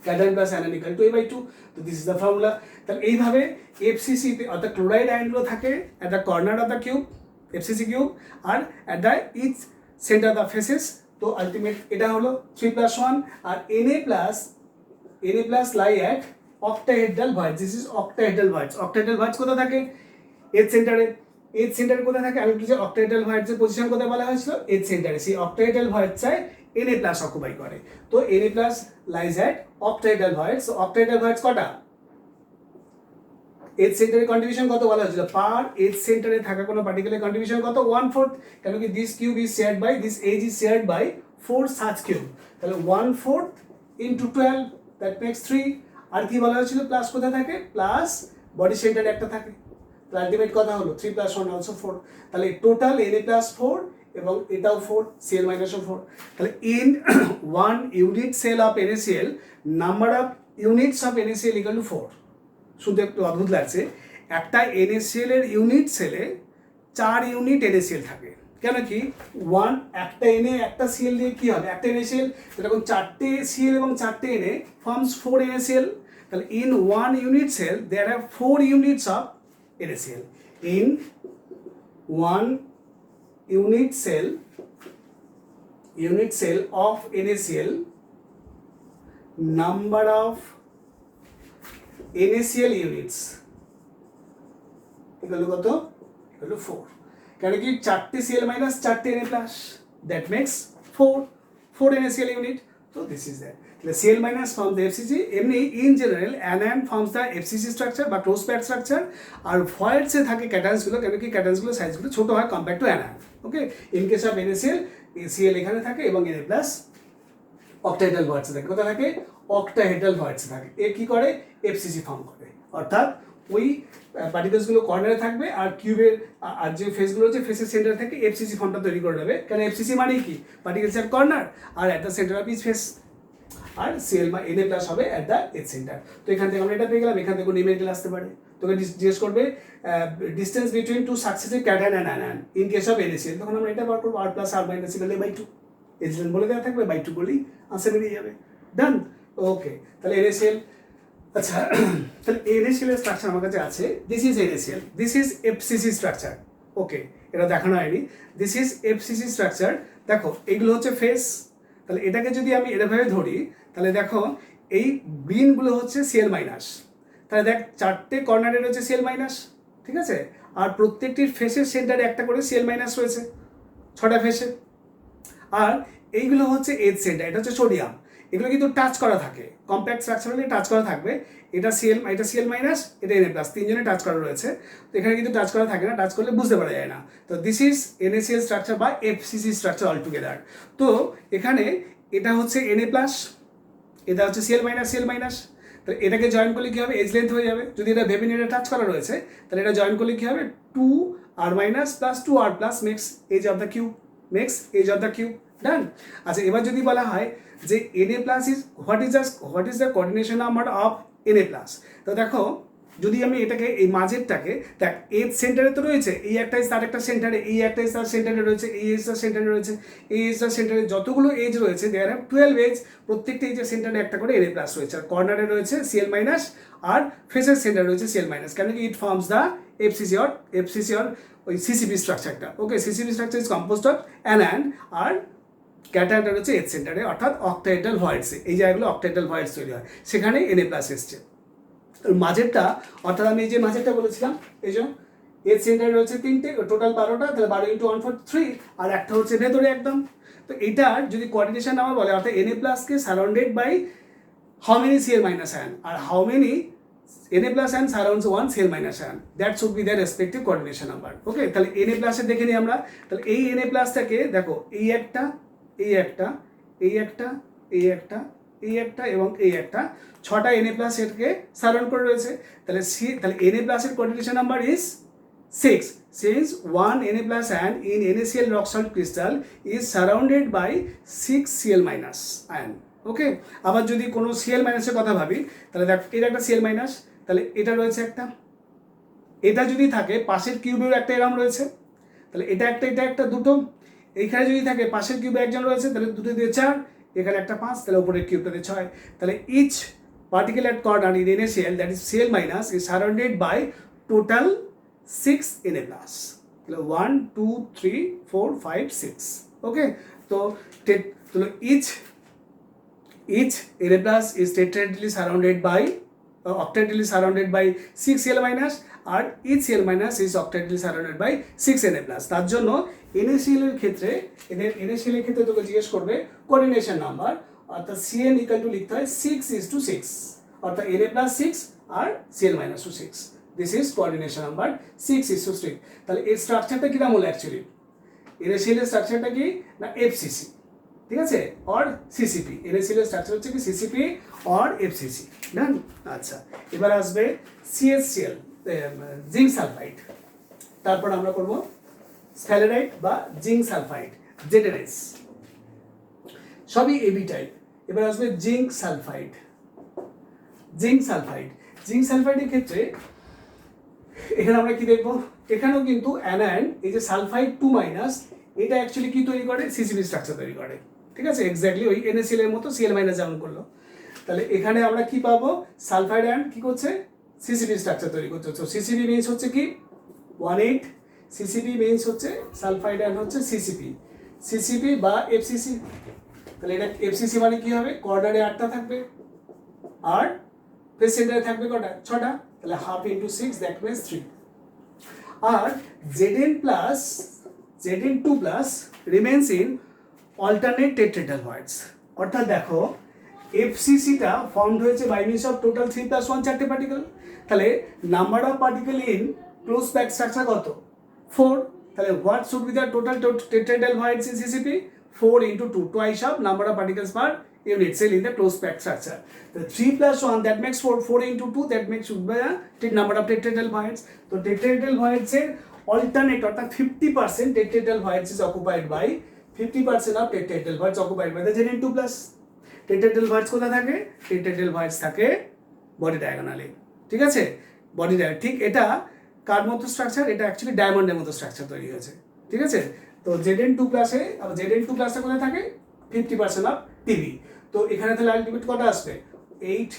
cation plus anion equal to A/2। তো দিস ইজ দ্য ফর্মুলা। তাহলে এইভাবে এফসিসি অর্থাৎ ক্লোরাইড আয়নগুলো থাকে at the corner of the cube, FCC cube, আর at the each centre the faces. তো ultimate এটা হলো 3+1, আর Na plus lie at octahedral void, this is octahedral voids. Octahedral voids কোথায় থাকে, এজ সেন্টারে। এজ সেন্টারে কোথায় থাকে, আমি বলছি অক্টাহেড্রাল ভয়েডসের পজিশন কোথায় বলা হয়েছিল, এজ সেন্টারে। সেই অক্টাহেড্রাল ভয়েড চাই Na প্লাস অকুপাই করে। তো Na plus lies at octahedral voids. Octahedral voids কটা, এজ সেন্টারের কন্ট্রিবিউশন কত বলা হয়েছিল, পার এজ সেন্টারে থাকা কোনো পার্টিকুলার কন্ট্রিবিউশন কত, 1/4, কেন কি this cube is shared by, this edge is shared by 4 such cube. তাহলে 1/4 ইন্টু 12, দ্যাট মেক্স 3। আর কি বলা হয়েছিল, প্লাস কোথায় থাকে, প্লাস বডি সেন্টারে একটা থাকে। তো আলটিমেট কথা হলো 3+1 অলসো 4। তাহলে টোটাল Na প্লাস 4 এবং এটাও 4, Cl মাইনাসও 4। তাহলে in 1 unit cell of NaCl, number of units of NaCl equal to 4। শুনতে একটু অদ্ভুত লাগছে, একটা NaCl এর ইউনিট সেলে 4 ইউনিট NaCl থাকে। কেন কি, একটা Na একটা Cl দিয়ে কি হবে, একটা NaCl, যেরকম 4টে Cl এবং 4টে Na ফর্মস 4 NaCl। তাহলে in 1 unit cell there are 4 units of NaCl। In 1 unit cell of NaCl, number of NaCl units equal to কত, equal to 4। কেন কি 4টে Cl মাইনাস 4টে Na plus, that makes 4 NaCl unit. তো this is that. তাহলে Cl minus form the FCC. এমনি in general anion forms the FCC structure বা close packed structure. আর ভয়েডসে থাকে ক্যাটায়নসগুলো, কেন কি ক্যাটায়নসগুলো সাইজগুলো ছোট হয় compare to anion. Okay, in case of NaCl, Cl এখানে থাকে এবং Na প্লাস অক্টাহেড্রাল ভয়েডসে থাকে। কোথায় থাকে, অক্টাহেড্রাল ভয়েডসে থাকে। এ কি করে, এফসিসি ফর্ম করে, অর্থাৎ ওই পার্টিকেলসগুলো কর্নারে থাকবে আর কিউবের আর যে ফেসগুলো হচ্ছে ফেসের সেন্টার থেকে এফসিসি ফর্মটা তৈরি করে নেবে। কারণ এফসিসি মানে কি, পার্টিকেলস এর কর্নার আর at the centre of each face. আর Cl বা Na প্লাস হবে অ্যাট দ্য এজ সেন্টার। তো এখান থেকে আমরা এটা পেয়ে গেলাম। এখান থেকে নিউমেরিক্যাল আসতে পারে, তোকে জিজ্ঞেস করবে distance between two successive cation and anion in case of NaCl, তখন আমরা এটা বার করবো, আর প্লাস আর minus equal A/2। Edge length বলে দেওয়া থাকবে, বাই 2 করলেই আনসার বেরিয়ে যাবে। ডান। ওকে, তাহলে NaCl, আচ্ছা তাহলে NaCl এর স্ট্রাকচার আমার কাছে আছে। This is NaCl, this is FCC structure. Okay, এটা দেখানো হয়নি, দিস ইজ এফসিসি স্ট্রাকচার। দেখো এইগুলো হচ্ছে ফেস। তাহলে এটাকে যদি আমি এভাবে ধরি, তাহলে দেখো এই গ্রিনগুলো হচ্ছে Cl মাইনাস। তাহলে দেখ 4টে কর্নারে রয়েছে Cl মাইনাস, ঠিক আছে, আর প্রত্যেকটির ফেসের সেন্টারে একটা করে Cl মাইনাস রয়েছে, 6টা ফেসে। আর এইগুলো হচ্ছে এজ সেন্টার, এটা হচ্ছে সোডিয়াম। এগুলো কিন্তু টাচ করা থাকে, কম্প্যাক্ট স্ট্রাকচার হলে টাচ করা থাকবে। এটা Cl মাইনাস, এটা Na প্লাস, তিনজনে টাচ করা রয়েছে। তো এখানে কিন্তু টাচ করা থাকে না, টাচ করলে বুঝতে পারা যায় না। তো দিস ইজ NaCl স্ট্রাকচার বা এফসিসি স্ট্রাকচার অল টুগেদার। তো এখানে এটা হচ্ছে Na প্লাস, এটা হচ্ছে Cl মাইনাস। তো এটাকে জয়েন করলে কি হবে, এজ লেন্থ হয়ে যাবে। যদি এটা ভেবে নিয়ে এটা টাচ করা রয়েছে, তাহলে এটা জয়েন করলে কি হবে, 2r minus plus 2r plus makes edge of the cube. Done. আচ্ছা, এবার যদি বলা হয় যে Na plus is what is the coordination number of Na plus. তো দেখো যদি আমি এটাকে এই মাঝেরটাকে দেখ, এজ সেন্টারে তো রয়েছে, এই একটা এজ তার একটা সেন্টারে, এই একটা এজ তার সেন্টারে রয়েছে, এই এজটার সেন্টারে রয়েছে, এই এজটার সেন্টারে যতগুলো এজ রয়েছে দেয়ার হ্যাভ 12 এজ। প্রত্যেকটা এজের সেন্টারে একটা করে Na প্লাস রয়েছে, আর কর্নারে রয়েছে Cl মাইনাস, আর ফেসের সেন্টারে রয়েছে Cl মাইনাস। কেন কি it forms the FCC or ওই সিসিপি স্ট্রাকচারটা। Okay, CCP structure is composed of anion আর ক্যাটায়নটা রয়েছে এইচ সেন্টারে, অর্থাৎ অক্টাহেড্রাল ভয়েডসে, এই জায়গাগুলো অক্টাহেড্রাল ভয়েডস তৈরি হয়, সেখানে Na+ এসছে। মাঝেরটা, অর্থাৎ আমি এই যে মাঝেরটা বলেছিলাম, এই যে এইচ সেন্টারে রয়েছে 3টে, টোটাল 12টা, তাহলে 12 × 1 4 3, আর একটা হচ্ছে ভেতরে একদম। তো এটার যদি কোঅর্ডিনেশন নাম্বার বলে, অর্থাৎ Na+ কে surrounded by how many Cl- ion, আর how many Na+ and surrounds one Cl- ion, that should be their respective coordination number. ওকে, তাহলে Na+ এর দেখে নিই আমরা। তাহলে এই Na+টাকে দেখো, এই একটা, এই একটা, এই একটা, এই একটা, এই একটা এবং এই একটা, 6টা Na+ এরকে সারাউন্ড করে রয়েছে। তাহলে Na+ এর coordination number is 6, since one Na+ ion in NaCl rock salt crystal is surrounded by 6 Cl- ion. ওকে, আবার যদি কোনো Cl- এর কথা ভাবি, তাহলে দেখ এটা একটা Cl-, তাহলে এটা রয়েছে একটা, এটা যদি থাকে পাশের কিউবেও একটা এরকম রয়েছে, তাহলে এটা একটা দুটো, এইখানে যদি থাকে পাশের কিউবে একজন রয়েছে, তাহলে দুটো দিয়ে 4, এখানে একটা 5, তাহলে উপরের কিউবটাতে 6। তাহলে each particle at corner in NaCl, that is Cl- is surrounded by total 6 Na+, তাহলে 1 2 3 4 5 6। ওকে, তো each Na+ is tetrahedrally surrounded by octahedrally surrounded by 6 Cl-, R each Cl- is octahedrally surrounded by 6 Na+। তার জন্য NaCl এর ক্ষেত্রে, NaCl এর ক্ষেত্রে তোকে জিজ্ঞেস করবে কোঅর্ডিনেশন নাম্বার, অর্থাৎ Cn = লিখতে হয় 6:6, অর্থাৎ Na+ 6 আর Cl- 6। This is coordination number 6:6। তাহলে এর স্ট্রাকচারটা কিরকম হলো অ্যাকচুয়ালি? NaCl এর স্ট্রাকচারটা কি না, FCC, ঠিক আছে, অর সিসিপি। NaCl এর স্ট্রাকচার হচ্ছে কি সিসিপি অর FCC। ডান। আচ্ছা, এবার আসবে CHCl, জিঙ্ক সালফাইড, তারপর আমরা করব স্ফ্যালেরাইট বা জিঙ্ক সালফাইড, ZnS, সবই এবি টাইপ। এবার আসবে জিঙ্ক সালফাইড। জিঙ্ক সালফাইডের ক্ষেত্রে এখানে আমরা কি দেখবো, এখানেও কিন্তু অ্যানায়ন, এই যে সালফাইড 2-, এটা অ্যাকচুয়ালি কি তৈরি করে, সিসিপি স্ট্রাকচার তৈরি করে, ঠিক আছে, এক্স্যাক্টলি ওই NaCl এর মতো Cl- যেমন করলো। তাহলে এখানে আমরা কি পাবো, সালফাইড আয়ন কি করছে, সিসিপি স্ট্রাকচার তৈরি করছে। তো সিসিপি মিনস হচ্ছে কি 18, সিসিপি মিনস হচ্ছে সালফাইড আয়ন হচ্ছে সিসিপি বা FCC। তাহলে এটা FCC মানে কি হবে, কর্নারে 8টা থাকবে আর ফেস সেন্টারে থাকবে কটা, 6টা, তাহলে হাফ ইন্টু 6, দ্যাট মিনস 3। আর Zn2+ remains in alternate tetrahedral voids, অর্থাৎ দেখো FCCটা ফর্মড হয়েছে বাই মিনস অফ টোটাল 3+1 4টে পার্টিকেল। তাহলে number of particle in close pack structure কত, 4। তাহলে what should be the total tetrahedral voids in CCP, 4 × 2, twice of number of particles per unit cell in the closed packed structure. The 3+1, that makes 4, 4 × 2, that makes should be the number of tetrahedral voids. So tetrahedral voids এর alternate, অর্থাৎ 50% tetrahedral voids is occupied by 50% of tetrahedral voids occupied by the Zn2+. tetrahedral voids কোথায় থাকে, tetrahedral voids থাকে body ডায়াগোনালে, ঠিক আছে, body diagonal. ঠিক এটা কার মতো স্ট্রাকচার, এটা অ্যাকচুয়ালি ডায়মন্ডের মতো স্ট্রাকচার তৈরি হয়েছে, ঠিক আছে। তো Zn2+-এ, Zn2+টা কোথায় থাকে, 50% অফ টিভি। তো এখানে তাহলে আলটিমেট কটা আসবে, 8,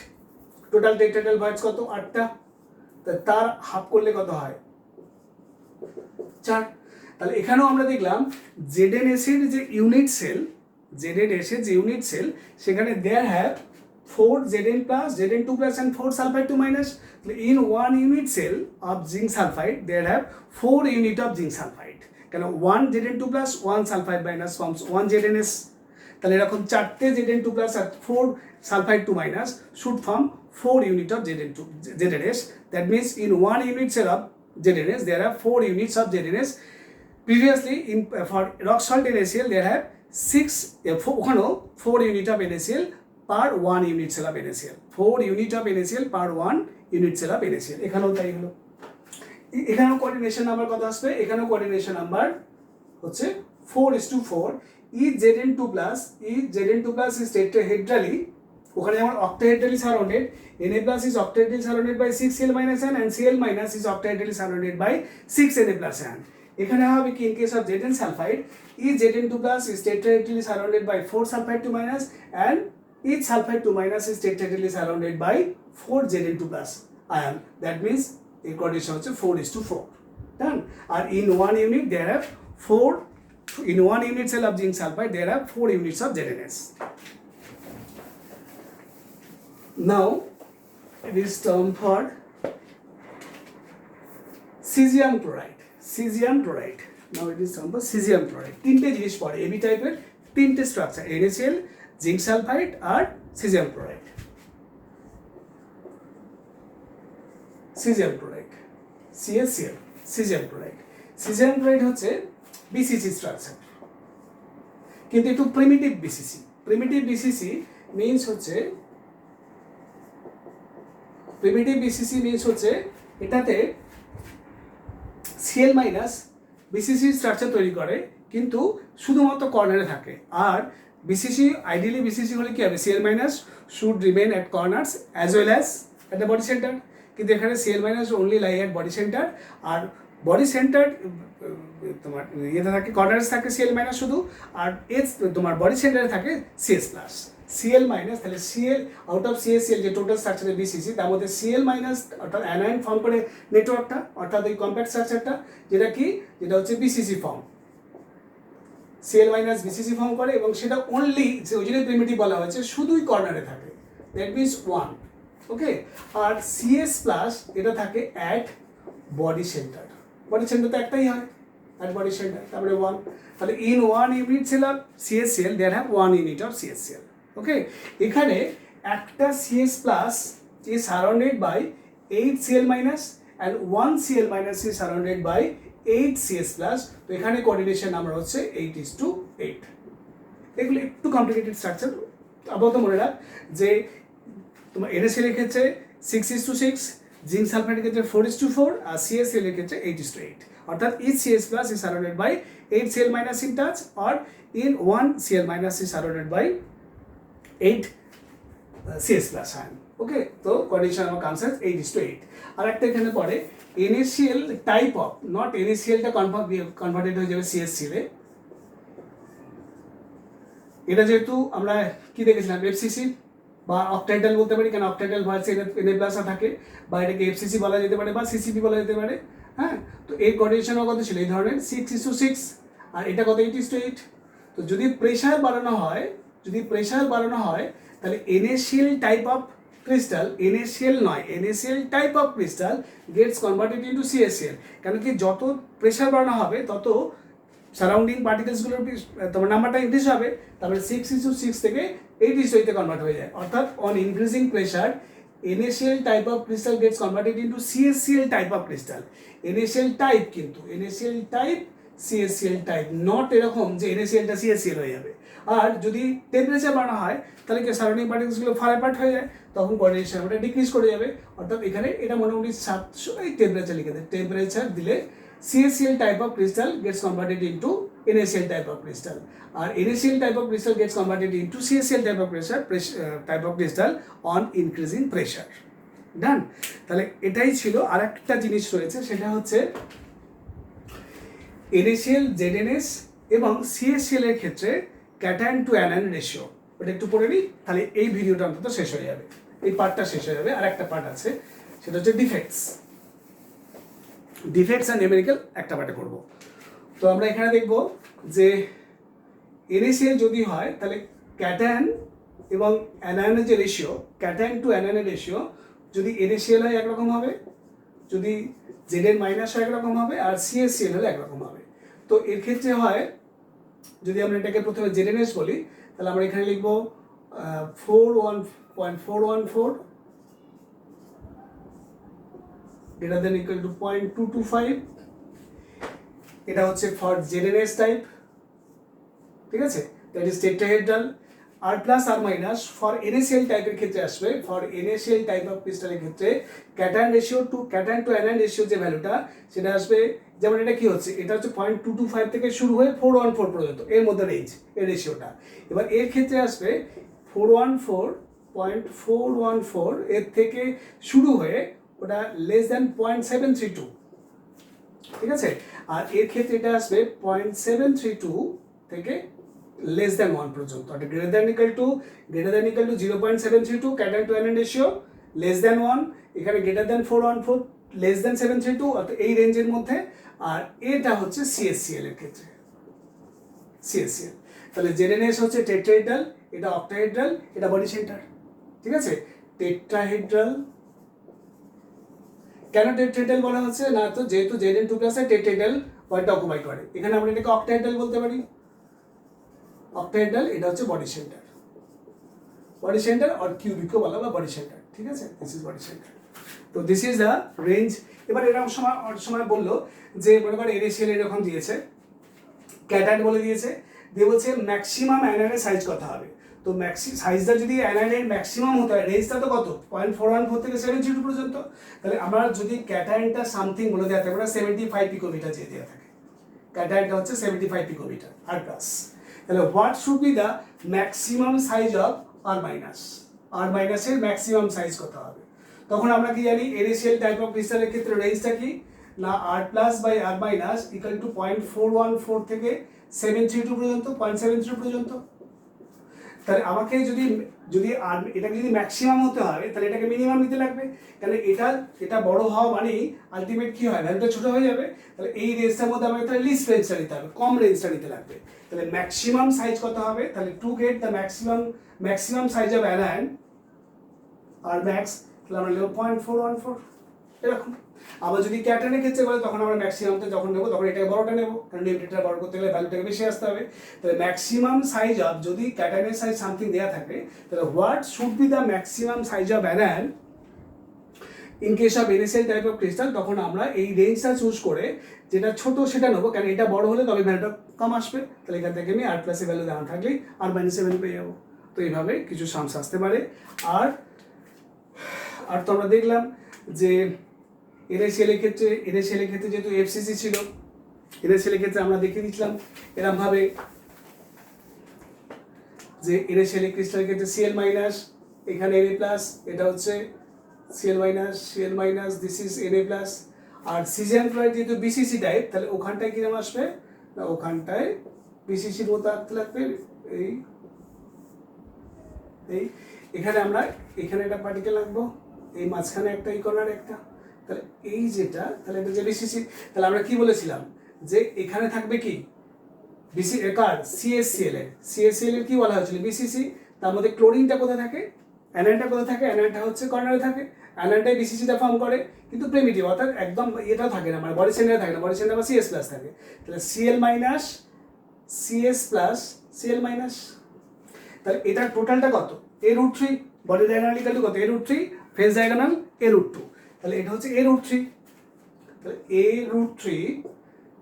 টোটাল টেট্রাহেড্রাল ভয়েডস কত, 8টা, তার হাফ করলে কত হয়, 4। তাহলে এখানেও আমরা দেখলাম ZnS এর যে ইউনিট সেল, সেখানে there have 4 Zn+, Zn2+ and 4 sulfide 2-. In one unit cell of zinc sulfide there have 4 unit of zinc sulfide, কেন 1 Zn2+, 1 sulfide minus forms 1 ZnS। তাহলে এরকম 4টে Zn2+ R 4 sulfide 2- should form 4 unit of ZnS. That means in one unit cell of ZnS there are 4 units of ZnS. Previously for rock salt NaCl there have 4 unit of NaCl per 1 unit cell of NaCl, 4 unit of NaCl per 1 unit cell of NaCl। এখানেও তাই হলো। এখানেও coordination number কত আসবে, এখানেও coordination number হচ্ছে 4:4। Zn2+ is tetrahedrally, ওখানে যেমন octahedrally surrounded, Na+ is octahedrally surrounded by 6 Cl- ion and Cl- is octahedrally surrounded by 6 Na+ ion। এখানে হবে কি, in case of Zn sulfide, each Zn2+ is tetrahedrally surrounded by 4 sulfide 2- and each sulfide 2- is tetrahedrally surrounded by 4 Zn2+ ion. That means এই coordination হচ্ছে 4:4, ডান। আর in one unit there have 4 in 1 unit cell of zinc sulfide there are 4 units of ZnS. Now it is term for cesium chloride. Cesium chloride. Now it is term for cesium chloride. তিনটে জিনিস পড়ে AB টাইপের তিনটে structure NaCl, zinc sulphide আর cesium chloride. cesium chloride, CaCl, cesium chloride. cesium chloride হচ্ছে BCC structure, কিন্তু একটু primitive BCC. Primitive BCC means হচ্ছে এটাতে Cl মাইনাস BCC স্ট্রাকচার তৈরি করে, কিন্তু শুধুমাত্র কর্নারে থাকে। আর আইডিয়ালি BCC হলে কি হবে, Cl minus should remain at corners as well as at the body centre, কিন্তু এখানে Cl minus only lie at body centre. আর বডি সেন্টার তোমার ইয়েতে থাকে, কর্নার্স থাকে Cl মাইনাস শুধু, আর তোমার বডি সেন্টারে থাকে CS প্লাস। Cl মাইনাস, তাহলে Cl আউট অফ CaCl যে টোটাল স্ট্রাকচারের BCC, তার মধ্যে Cl মাইনাস অর্থাৎ অ্যানায়ন ফর্ম করে নেটওয়ার্কটা, অর্থাৎ এই কম্প্যাক্ট স্ট্রাকচারটা, যেটা হচ্ছে BCC form. Cl minus BCC form করে, এবং সেটা অনলি ওই জন্য প্রিমিটিভ বলা হয়েছে, শুধুই কর্নারে থাকে, দ্যাট মিনস 1। ওকে, আর CS প্লাস এটা থাকে at body centre. Body centre তো একটাই হয়, অ্যাট বডি সেন্টার, তারপরে 1। তাহলে in 1 unit cell of CaCl there have 1 unit of CaCl. ওকে, এখানে একটা CS plus is surrounded by 8 Cl minus and 1 Cl minus is surrounded by 8 CS plus. তো এখানে coordination number হচ্ছে 8:8। এগুলো একটু কমপ্লিকেটেড স্ট্রাকচার, আপাতত মনে রাখ যে তোমার NaCl এর ক্ষেত্রে 6:6, জিঙ্ক সালফাইডের ক্ষেত্রে 4:4, আর CaCl এর ক্ষেত্রে 8:8। অর্থাৎ each CS plus is surrounded by 8 Cl minus in touch, or in 1 Cl minus is surrounded by 8 CS plus ion. ওকে, তো কোঅর্ডিনেশন আমার কনসেপ্ট 8:8। আর একটা এখানে পড়ে NaCl টাইপ অফ, নট NaClটা কনভার্টেড হয়ে যাবে CaCl এ। এটা যেহেতু আমরা কি দেখেছিলাম, FCC বা অক্টাইডাল বলতে পারি, কারণ অক্টাইডাল ভার্সে Na+ থাকে, বা এটাকে FCC বলা যেতে পারে বা CCP বলা যেতে পারে। হ্যাঁ, তো এই কোঅর্ডিনেশনও কত ছিল, এই ধরনের 6:6, আর এটা কত 8:8। তো যদি প্রেশার বাড়ানো হয় তাহলে NaCl type of crystal, NaCl নয়, NaCl type of crystal gets converted into CaCl। কেন কি, যত প্রেশার বাড়ানো হবে তত সারাউন্ডিং পার্টিকেলসগুলোর তোমার নাম্বারটা ইনক্রিজ হবে, তারপরে 6:6 থেকে 8:8 কনভার্ট হয়ে যায়। অর্থাৎ on increasing pressure NaCl type of crystal gets converted into CaCl type of crystal. NaCl type, কিন্তু NaCl type CaCl type, not এরকম যে NaClটা CaCl হয়ে যাবে। আর যদি টেম্পারেচার বাড়ানো হয় তাহলে কি সারাউন্ডিং পার্টিকেলসগুলো ফার অ্যাপার্ট হয়ে যায়, তখন কোঅর্ডিনেশন নাম্বারটা ডিক্রিজ করে যাবে। অর্থাৎ এখানে এটা মোটামুটি 700 টেম্পারেচার লিখে দেয়, টেম্পারেচার দিলে CaCl type of crystal gets converted into NaCl type of crystal, আর NaCl type of crystal gets converted into CaCl type of crystal on increasing pressure. Done. তাহলে এটাই ছিল। আর একটা জিনিস রয়েছে, সেটা হচ্ছে NaCl, ZnS এবং CaCl এর ক্ষেত্রে ক্যাটায়ন টু অ্যানায়ন রেশিও। ওটা একটু পড়ে নিই, তাহলে এই ভিডিওটা অন্তত শেষ হয়ে যাবে, এই পার্টটা শেষ হয়ে যাবে। আর একটা পার্ট আছে, সেটা হচ্ছে ডিফেক্টস অ্যান্ড নিউমেরিক্যাল, একটা পার্টে করবো। তো আমরা এখানে দেখব যে NaCl যদি হয় তাহলে ক্যাটায়ন এবং অ্যানায়নের যে রেশিও, ক্যাটায়ন টু অ্যানায়নের রেশিও, যদি NaCl হয় একরকম হবে, যদি Zn মাইনাস হয় একরকম হবে, আর CaCl হলে একরকম হবে। তো এর ক্ষেত্রে হয়, যদি আমরা এটাকে প্রথমে ZnS বলি, তাহলে আমরা এখানে লিখব 4.414 greater than equal to 0.225। এটা হচ্ছে ফর ZnS টাইপ, ঠিক আছে, দ্যাট ইজ টেট্রাহেড্রাল। আর plus R minus for NaCl টাইপের ক্ষেত্রে আসবে, ফর NaCl টাইপ অফ ক্রিস্টালের ক্ষেত্রে ক্যাটায়ন টু অ্যানায়ন রেশিও যে ভ্যালুটা, সেটা আসবে, যেমন এটা কি হচ্ছে, এটা হচ্ছে 0.225 থেকে শুরু হয়ে 414 পর্যন্ত, এর মধ্যে রেঞ্জ এর রেশিওটা। এবার এর ক্ষেত্রে আসবে 414.414, এর থেকে শুরু হয়ে ওটা লেস দ্যান 0.732, ঠিক আছে। আর এর ক্ষেত্রে এটা আসবে 0.732 থেকে less than 1 পর্যন্ত, অর্থাৎ greater than equal to 0.732 cation to anion ratio, less than 1, এখানে greater than 414, less than 732, অর্থাৎ এই রেঞ্জের মধ্যে। আর এটা হচ্ছে CaCl এর ক্ষেত্রে, CaCl। তাহলে ZnS হচ্ছে টেট্রাহেড্রাল, এটা অক্টাহেড্রাল, এটা বডি সেন্টার, ঠিক আছে। টেট্রাহেড্রাল কেন টেট্রাহেড্রাল বলা হচ্ছে না, তো যেহেতু Zn2 প্লাসে টেট্রাহেড্রাল ওয়ার্ডটা অকুপাই করে, এখানে আমরা এটাকে অক্টাহেড্রাল বলতে পারি। অক্টাহেড্রাল এটা হচ্ছে বডি সেন্টার, বডি সেন্টার আর কিউবিকও বলা বা বডি সেন্টার, ঠিক আছে। This is body centre. তো দিস ইজ দ্য রেঞ্জ। এবার এরকম সময় বললো যে মনে করে NaCl এরকম দিয়েছে, ক্যাটায়ন বলে দিয়েছে, দিয়ে বলছে ম্যাক্সিমাম অ্যানায়নের সাইজ কত হবে। তো সাইজটা যদি অ্যানায়নের ম্যাক্সিমাম হতে হয়, রেঞ্জটা তো কত 0.414 থেকে 72 পর্যন্ত। তাহলে আমরা যদি ক্যাটায়নটা সামথিং বলে দেওয়া থাকে, 75 পিকোমিটার যে দেওয়া থাকে, ক্যাটায়নটা হচ্ছে 75 পিকোমিটার আর প্লাস। তাহলে what should be the maximum size of r মাইনাসের ম্যাক্সিমাম সাইজ কত হবে। তখন আমরা কি জানি NaCl টাইপ অফ ক্রিস্টালের ক্ষেত্রে রেঞ্জটা কি না, R plus by R minus equal to 0.414 থেকে 732 পর্যন্ত, 0.73 পর্যন্ত। তাহলে আমাকে যদি এটাকে যদি ম্যাক্সিমাম হতে হয়, তাহলে এটাকে মিনিমাম নিতে লাগবে, কারণ এটা বড় হওয়া মানেই আলটিমেট কি হয়, ভ্যালুটা ছোট হয়ে যাবে। তাহলে এই রেঞ্জটার মধ্যে আমাকে তাহলে লিস্ট রেঞ্জটা নিতে হবে, কম রেঞ্জটা নিতে লাগবে। তাহলে ম্যাক্সিমাম সাইজ কত হবে, তাহলে to get the maximum size of anion আর ম্যাক্স, তাহলে আমরা নেব 0.414 এরকম। আবার যদি ক্যাটায়নের ক্ষেত্রে বলে, তখন আমরা ম্যাক্সিমামটা যখন নেবো তখন এটাকে বড়টা নেবো, কারণ নিউট্রিটা বড় করতে গেলে ভ্যালুটাকে বেশি আসতে হবে। তাহলে ম্যাক্সিমাম সাইজ অফ, যদি ক্যাটায়নের সাইজ সামথিং দেওয়া থাকে, তাহলে what should be the maximum size of anion in case of NaCl type of crystal. তখন আমরা এই রেঞ্জটা চুজ করে যেটা ছোট সেটা নেবো, কারণ এটা বড় হলে তবে ভ্যালুটা কম আসবে। তাহলে এখান থেকে আমি R প্লাসের ভ্যালু দেওয়া থাকলেই R-7 পেয়ে যাবো। তো এইভাবে কিছু সামস আসতে পারে। আর তো আমরা দেখলাম যে NaCl এর ক্ষেত্রে যেহেতু FCC ছিল, NaCl এর ক্ষেত্রে আমরা দেখিয়ে দিচ্ছিলাম এরকম ভাবে যে NaCl ক্রিস্টালের ক্ষেত্রে Cl মাইনাস, এখানে Na প্লাস, এটা হচ্ছে Cl minus, this is Na plus. আর সিজিয়ান ক্লোরাইড যেহেতু BCC টাইপ, তাহলে ওখানটায় কিরকম আসবে না, ওখানটায় BCCর মতো আসতে লাগবে। এই এখানে আমরা এখানে একটা পার্টিকেল রাখবো, এই মাঝখানে একটা, এই কর্নার একটা, তাহলে এই যেটা, তাহলে এটা যে BCC, তাহলে আমরা কি বলেছিলাম যে এখানে থাকবে কি CaCl এর কি বলা হয়েছিল BCC। তার মধ্যে ক্লোরিনটা কোথায় থাকে, অ্যানায়নটা কোথায় থাকে, অ্যানায়নটা হচ্ছে কর্নারে থাকে, অ্যানায়নটাই BCCটা ফর্ম করে, কিন্তু প্রিমিটিভ, অর্থাৎ একদম এটাও থাকে না, মানে বডি সেন্টারে থাকে না, বডি সেন্টার বা CS প্লাস থাকে। তাহলে Cl minus CS plus Cl minus, তাহলে এটার টোটালটা কত A√3, body diagonal equal to কত A√3, ফেজ ডায়াগোনাল A√2, তাহলে এটা হচ্ছে A√3। তাহলে A√3,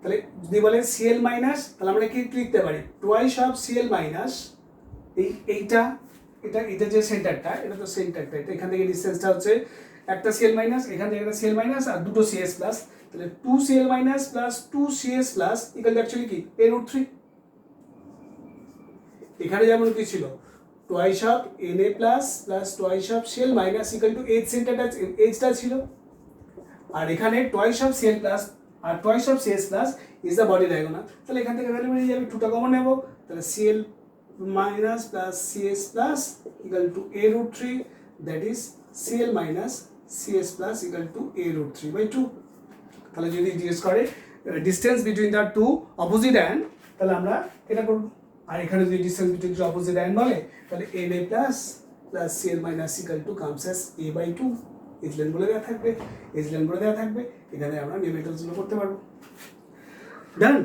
তাহলে যদি বলে Cl মাইনাস, তাহলে আমরা কি লিখতে পারি টুয়াইস অফ Cl মাইনাস, এটা যে সেন্টারটা, এটা তো সেন্টারটা, এটা এখান থেকে ডিসটেন্সটা হচ্ছে একটা Cl মাইনাস, এখান থেকে একটা Cl মাইনাস আর দুটো CS প্লাস, তাহলে 2Cl minus plus 2CS plus equal to actually কি A√3। এখানে যেমন কি ছিল twice of Na plus plus twice of Cl minus equal to এইচটা ছিল, আর এখানে টুয়াইস অফ Cl প্লাস আর twice of CS plus is the body diagonal. তাহলে এখান থেকে ভ্যালু বেরিয়ে যাবে, 2টা কমন নেব, তাহলে Cl minus plus CS plus equal to A√3, that is Cl minus CS plus equal to A√3/2। তাহলে যদি জিজ্ঞেস করে distance between the two opposite end, তাহলে আমরা এটা করব। আর এখানে যদি distance between two opposite end বলে, তাহলে Na plus plus Cl minus equal to comes as A/2, edge length বলে দেওয়া থাকবে, এখানে আমরা নিউমেরিক্যালসগুলো করতে পারবো। ডান।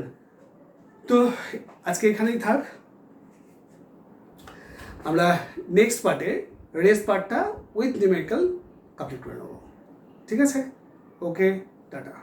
তো আজকে এখানেই থাক, আমরা নেক্সট পার্টে রেস্ট পার্টটা উইথ নিউমেরিক্যাল কমপ্লিট করে নেবো, ঠিক আছে। ওকে, টাটা।